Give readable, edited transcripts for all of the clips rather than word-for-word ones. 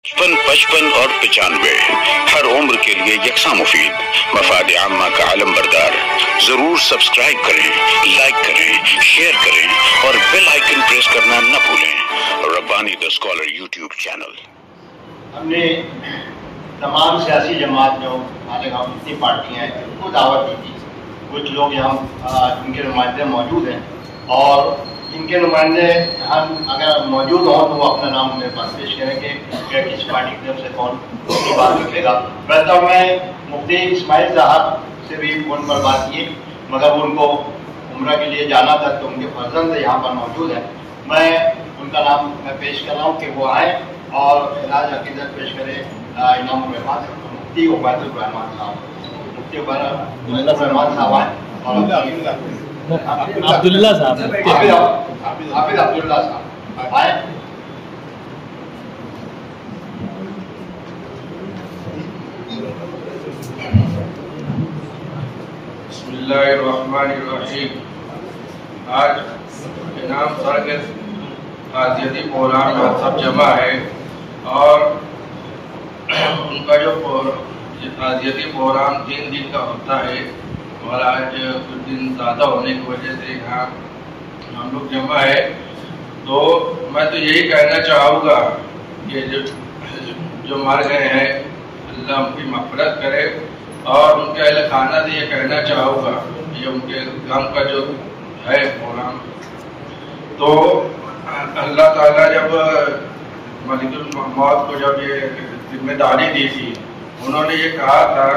55 और 95 हर उम्र के लिए यकसा मुफीद, मफाद आम्मा का आलम बरदार। जरूर सब्सक्राइब करें, लाइक करें, शेयर करें और बेल आइकन प्रेस करना न भूलें। Rabbani the scholar YouTube channel. हमने तमाम सियासी जमात जो मालेगांव जितनी पार्टियाँ हैं उनको दावत दी थी। कुछ लोग यहाँ इनके नुमाइंदे मौजूद हैं और इनके नुमाइंदे हम अगर मौजूद हों तो वो अपना नाम मेरे पास पेश करेंगे कि किस पार्टी की तरफ से कौन की बात रखेगा। वैसे मैं मुफ्ती इस्माइल साहब से भी फ़ोन पर बात की, मगर उनको उम्रा के लिए जाना था तो उनके फर्जंद यहाँ पर मौजूद है। मैं उनका नाम मैं पेश कर रहा हूँ कि वो आएँ और इलाज अकीदत पेश करें इमाम रहमान साहब, मुफ्ती उबैदुर रहमान साहब, मुफ्ती उबैदुर रहमान साहब आए और अब्दुल्ला साहब, हाफिज अब्दुल्ला साहब आए। बिस्मिल्लाहिर्रहमानिर्रहीम। आज इनाम सर के ताज़ियती प्रोग्राम में सब जमा है और उनका जो ताज़ियती प्रोग्राम 3 दिन का होता है और आज कुछ दिन ज़्यादा होने की वजह से यहाँ हम लोग जमा है। तो मैं तो यही कहना चाहूँगा कि जो मर गए हैं अल्लाह उनकी मग़फ़िरत करे और उनके अहले खाना से ये कहना चाहूँगा ये उनके गम का जो है प्रोग्राम, तो अल्लाह ताला जब मलिकुल मौत को जब ये जिम्मेदारी दी थी उन्होंने ये कहा था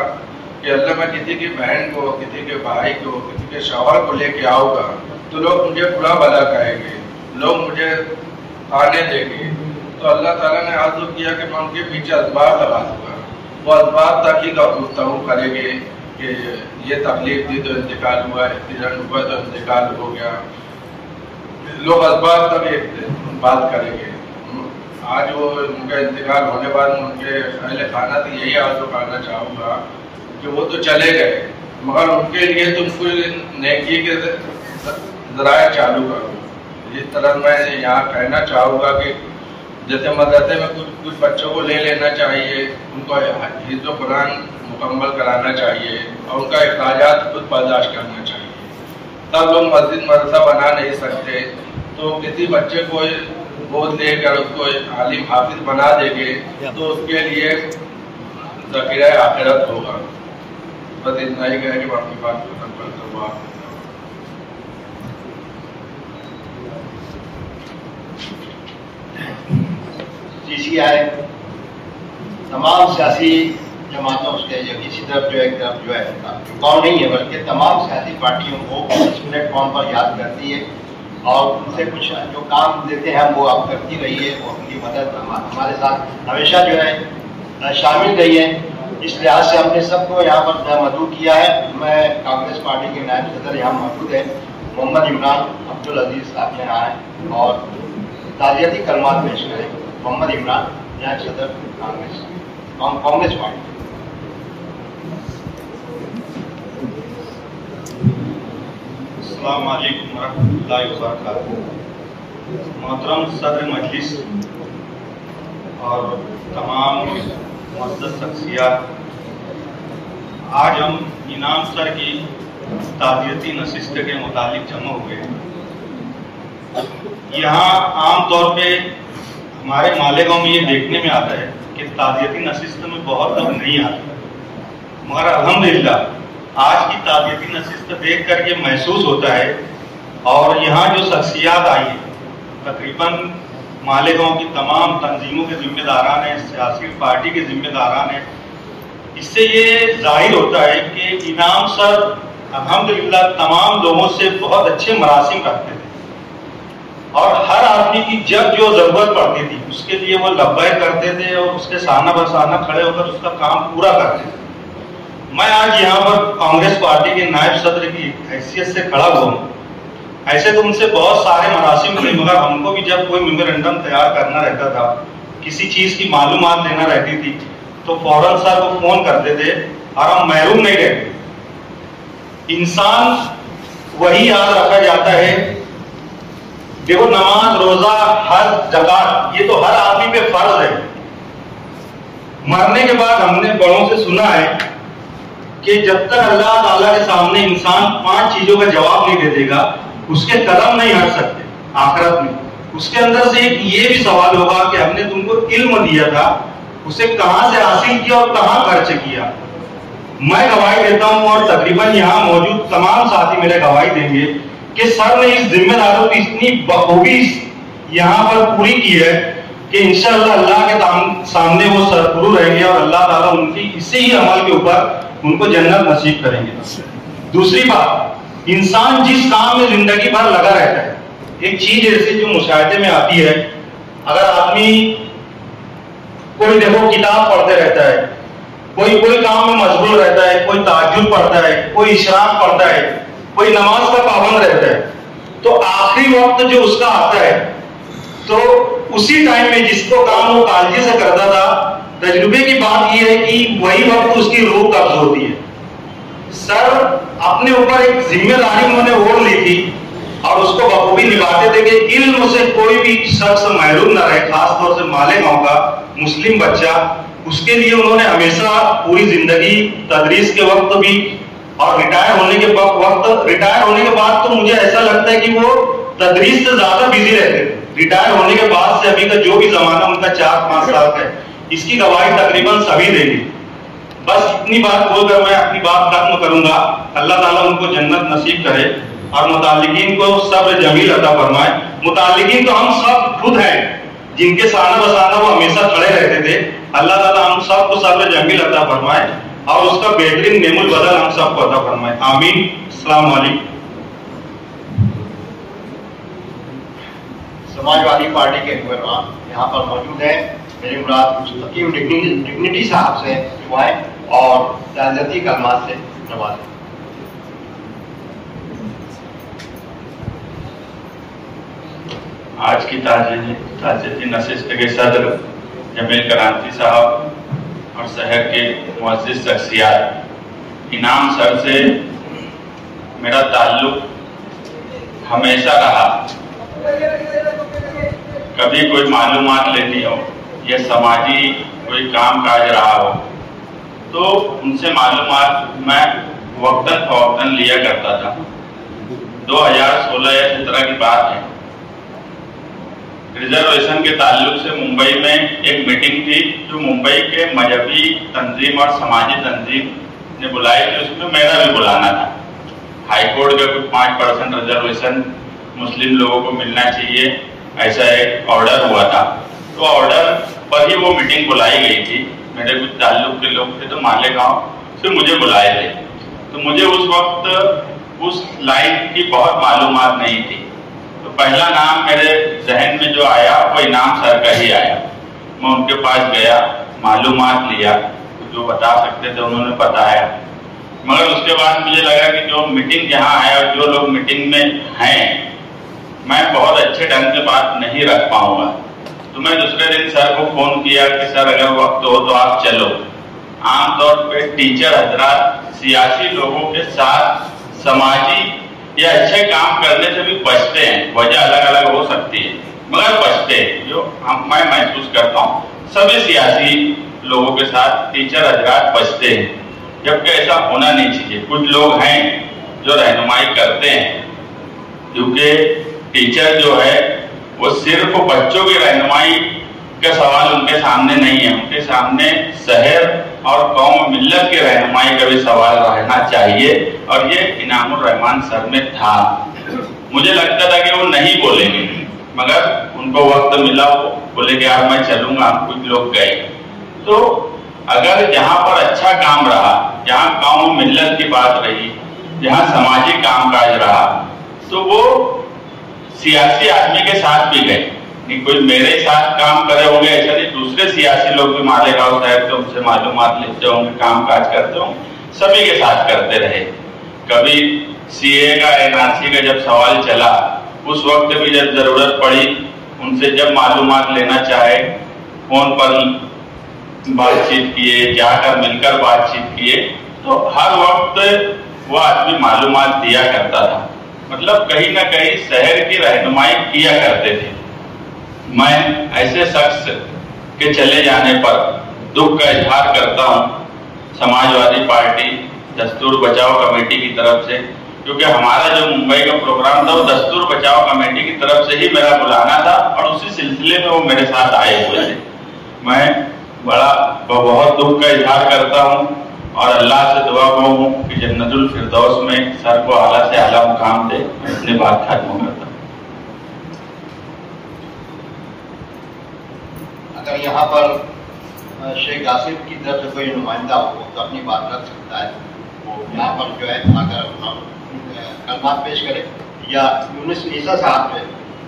कि अल्लाह मैं किसी की बहन को, किसी के भाई को, किसी के शौहर को लेके आऊँगा तो लोग मुझे बुरा भला कहेंगे, लोग मुझे ताने देंगे। तो अल्लाह ताला ने आज़ू किया कि मैं उनके पीछे असबाब लगा दूँगा, वो असबाब तक ही गुफ्तगू करेंगे कि ये तकलीफ थी तो इंतकाल हुआ, एक्सीडेंट हुआ तो इंतकाल हो गया, लोग असबाब तक बात करेंगे। आज वो उनका इंतकाल होने बाद उनके अहले खाना से यही आज़ू करना चाहूँगा कि वो तो चले गए मगर उनके लिए तुमको नेकी के ज़राए चालू करो। इस तरह मैं यहाँ कहना चाहूँगा कि जैसे मदरसे में कुछ बच्चों को ले लेना चाहिए, उनको हिफ्ज़ कुरान मुकम्मल कराना चाहिए और उनका अखराजात खुद बर्दाश्त करना चाहिए। तब लोग मस्जिद मदरसा बना नहीं सकते तो किसी बच्चे को गोद लेकर उसको आलिम हाफिज बना देंगे तो उसके लिए ज़ख़ीरा आखिरत होगा। बस इतना ही कहे कि आपकी बात खत्म करता हुआ CCI तमाम सियासी जमातों उसके किसी तरफ जो एक तरफ जो है कौन नहीं है बल्कि तमाम सियासी पार्टियों को इस प्लेटफॉर्म पर याद करती है और उनसे कुछ जो काम देते हैं वो आप करती रही है, वो उनकी मदद हमारे साथ हमेशा जो है शामिल रही है। इस लिहाज से हमने सबको यहाँ पर मदऊ किया है। मैं कांग्रेस पार्टी के नायब सदर यहाँ मौजूद है मोहम्मद इमरान अब्दुल अजीज साहब यहाँ आए और ताज़ियती कलमात पेश करें। मोहम्मद इमरान नायब सदर कांग्रेस पार्टी। अस्सलाम वालेकुम वरहमतुल्लाहि वबरकातुहू। मोहतरम सदर मजलिस और तमाम मुअज़्ज़ज़ शख्सियात, आज हम इनाम सर की ताज़ियती नशिस्त के मुतालिक जमा हुए हैं। यहाँ आम तौर पे हमारे मालेगांव में ये देखने में आता है कि ताज़ियती नशिस्त में बहुत लोग नहीं आते, मगर अल्हम्दुलिल्लाह आज की ताज़ियती नशिस्त देख कर ये महसूस होता है और यहाँ जो शख्सियात आई है तकरीबन मालेगांव की तमाम तंजीमों के जिम्मेदारान हैं, सियासी पार्टी के जिम्मेदारान हैं, इससे ये जाहिर होता है कि इनाम सर अल्हम्दुलिल्लाह तमाम लोगों से बहुत अच्छे मरासिम रखते थे और हर आदमी की जब जो ज़रूरत पड़ती थी उसके लिए वो लब्बैक करते थे और उसके साना बसाना खड़े होकर उसका काम पूरा करते थे। मैं आज यहाँ पर कांग्रेस पार्टी के नायब सदर की हैसियत से खड़ा हुआ हूँ। ऐसे तो उनसे बहुत सारे मरासिम थे मगर हमको भी जब कोई मेमोरेंडम तैयार करना रहता था, किसी चीज़ की मालूमात लेना रहती थी तो फौरन सर को फ़ोन करते थे और हम महरूम नहीं रहते। इंसान वही याद रखा जाता है देखो नमाज रोजा हर जगह ये तो हर आदमी पे फर्ज है, मरने के बाद हमने बड़ों से सुना है कि जब तक अल्लाह ताला के सामने इंसान 5 चीजों का जवाब नहीं दे देगा, उसके कदम नहीं हट सकते आखिरत में। उसके अंदर से एक ये भी सवाल होगा कि हमने तुमको इल्म दिया था, उसे कहां से हासिल किया और कहां खर्च किया। मैं गवाही देता हूं और तकरीबन यहाँ मौजूद तमाम साथी मेरे गवाही देंगे कि सर ने इस जिम्मेदारियों की इतनी बखूबी यहाँ पर पूरी की है कि इंशाअल्लाह अल्लाह के सामने वो सरफुरू रहेंगे और अल्लाह ताला उनकी इसी ही अमल के ऊपर उनको जन्नत नसीब करेंगे। दूसरी बात, इंसान जिस काम में जिंदगी भर लगा रहता है, एक चीज ऐसी जो मुशाहिदे में आती है, अगर आदमी कोई देखो किताब पढ़ते रहता है, कोई काम में मशगूल रहता है, कोई ताज्जुद पढ़ता है, कोई इशराक पढ़ता है, कोई नमाज का पाबंद रहता है, तो आखिरी वक्त जो उसका आता है तो उसी टाइम में जिसको काम वो कालजी से करता था, तजुर्बे की बात यह है कि वही वक्त उसकी रूह कब्ज होती है। सर अपने ऊपर एक जिम्मेदारी उन्होंने ओढ़ ली थी और उसको बखूबी निभाते थे कि इल्म से कोई भी शख्स महरूम न रहे, खासतौर से मालेगांव का मुस्लिम बच्चा। उसके लिए उन्होंने हमेशा पूरी जिंदगी तदरीस के वक्त भी और रिटायर होने के बाद तो मुझे ऐसा लगता है कि वो तदरीस से ज्यादा बिजी रहते थे। रिटायर होने के बाद से अभी का जो भी जमाना उनका 4-5 साल का है, इसकी गवाही तकरीबन सभी देंगे। बस इतनी बात बोलकर मैं अपनी बात खत्म करूंगा। अल्लाह ताला उनको जन्नत नसीब करे और मुताल्लिकीन को सब्र जमील अता फरमाए। मुताल्लिकीन तो हम सब खुद हैं जिनके साना बसाना वो हमेशा खड़े रहते थे। अल्लाह ताला हम सबको सब्र जमील अता फरमाए और उसका बेहतरीन नेमुल बदल हम सबको अता फरमाए। आमीन। अस्सलाम वालेकुम। समाजवादी पार्टी के रहनुमा यहाँ पर मौजूद हैं। मेरी मुराद मुस्तकीम डिग्निटी साहब से दुआएं और ताज़ियती कलमात से नवाजें। आज की ताज़ियती नशिस्त के सदर जमील करांती साहब और शहर के मुअज़्ज़िज़ शख्सियात, इनाम सर से मेरा ताल्लुक हमेशा रहा। कभी कोई मालूमात लेनी हो या समाजी कोई काम काज रहा हो तो उनसे मालूमात मैं वक्तन फवक्तन लिया करता था। 2016 या 17 की बात है। रिजर्वेशन के ताल्लुक से मुंबई में एक मीटिंग थी जो मुंबई के मजहबी तंजीम और समाजी तंजीम ने बुलाई थी, उसमें मेरा भी बुलाना था। हाईकोर्ट का कुछ 5% रिजर्वेशन मुस्लिम लोगों को मिलना चाहिए, ऐसा एक ऑर्डर हुआ था। तो ऑर्डर पर ही वो मीटिंग बुलाई गई थी। मेरे कुछ ताल्लुक के लोग थे तो मालेगांव से मुझे बुलाए थे। तो मुझे उस वक्त उस लाइन की बहुत मालूमात नहीं थी। तो पहला नाम मेरे जहन में जो आया वो इनाम सर का ही आया। मैं उनके पास गया, मालूमात लिया, तो जो बता सकते थे उन्होंने बताया। मगर उसके बाद मुझे लगा कि जो मीटिंग जहाँ है और जो लोग मीटिंग में हैं, मैं बहुत अच्छे ढंग से बात नहीं रख पाऊंगा। तो मैं दूसरे दिन सर को फोन किया कि सर अगर वक्त हो तो आप चलो। आमतौर पे टीचर हजरात सियासी लोगों के साथ समाजी या अच्छे काम करने से भी बचते हैं। वजह अलग अलग हो सकती है मगर बचते हैं, जो मैं महसूस करता हूँ। सभी सियासी लोगों के साथ टीचर हजरात बचते हैं, जबकि ऐसा होना नहीं चाहिए। कुछ लोग हैं जो रहनुमाई करते हैं, क्योंकि टीचर जो है वो सिर्फ बच्चों की रहनुमाई का सवाल उनके सामने नहीं है, उनके सामने शहर और कौम मिल्लत के रहनुमाई का भी सवाल रहना चाहिए। और ये इनामुर रहमान सर में था। मुझे लगता था कि वो नहीं बोलेंगे, मगर उनको वक्त मिला, वो बोले कि यार मैं चलूंगा। कुछ लोग गए। तो अगर जहाँ पर अच्छा काम रहा, जहाँ कौम मिल्लत की बात रही, जहाँ समाजी कामकाज रहा, तो वो सियासी आदमी के साथ भी गए। नहीं कोई मेरे साथ काम करे होंगे ऐसा नहीं, दूसरे सियासी लोग भी मालेगांव शहर से उनसे मालूमात लेते होंगे, काम काज करते होंगे, सभी के साथ करते रहे। कभी सीए का एनआरसी का जब सवाल चला, उस वक्त भी जब जरूरत पड़ी उनसे जब मालूमात लेना चाहे, फोन पर बातचीत किए, जाकर मिलकर बातचीत किए, तो हर वक्त वो आदमी मालूमात दिया करता था। मतलब कहीं ना कहीं शहर की रहनुमाई किया करते थे। मैं ऐसे शख्स के चले जाने पर दुख का इजहार करता हूँ समाजवादी पार्टी दस्तूर बचाओ कमेटी की तरफ से, क्योंकि हमारा जो मुंबई का प्रोग्राम था वो दस्तूर बचाओ कमेटी की तरफ से ही मेरा बुलाना था और उसी सिलसिले में वो मेरे साथ आए हुए थे। मैं बहुत दुख का इजहार करता हूँ और अल्लाह से दुआ हूँ कि जन्नतुल फिरदौस में सर को आला से आला मुकाम दे। मैं अपनी बात खत्म करता हूँ। अगर यहाँ पर शेख आसिफ की तरफ से कोई नुमाइंदा हो तो अपनी बात रख सकता है, वो यहाँ पर जो है अगर कलमात पेश करे, या यूनुस ईसा साहब जो है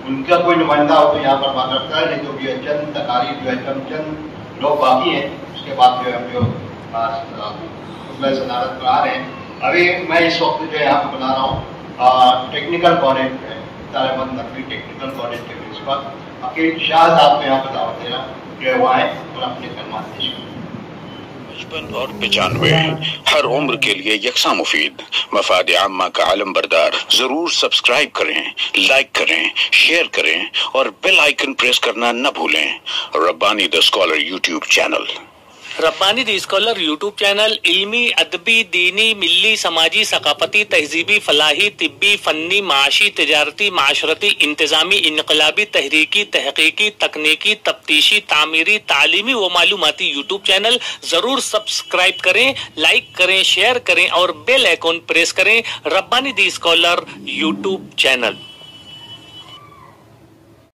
उनका कोई नुमाइंदा हो तो यहाँ पर बात रखता है, नहीं तो भी चंद तकारीर जो है चंद लोग बाकी हैं, उसके बाद जो है जो सदारत पर आ रहे हैं। अभी मैं इस वक्त जो है यहाँ पर बना रहा हूँ टेक्निकल कॉलेज जो है तालिबान नकवी टेक्निकल कॉलेज के प्रिंसिपल अकील शाह साहब को यहाँ पर दावत दे रहा हूँ कि वो आए और अपने कलमात पेश करें। 55 और 95 हर उम्र के लिए यकसा मुफीद मफाद आम्मा का आलम बरदार। जरूर सब्सक्राइब करें, लाइक करें, शेयर करें और बेल आइकन प्रेस करना न भूलें। Rabbani the scholar YouTube channel. Rabbani the scholar YouTube channel इल्मी, अदबी, दीनी, मिल्ली, समाजी, सकाफती, तहजीबी, फलाही, तिब्बी, फन्नी, माशी, तिजारती, माशरती, इंतजामी, इनकलाबी, तहरीकी, तहकीकी, तकनीकी, तफ्तीशी, तामीरी, तालीमी व मालूमाती यूट्यूब चैनल। जरूर सब्सक्राइब करें, लाइक करें, शेयर करें और बेल आइकन प्रेस करें। Rabbani the scholar YouTube channel.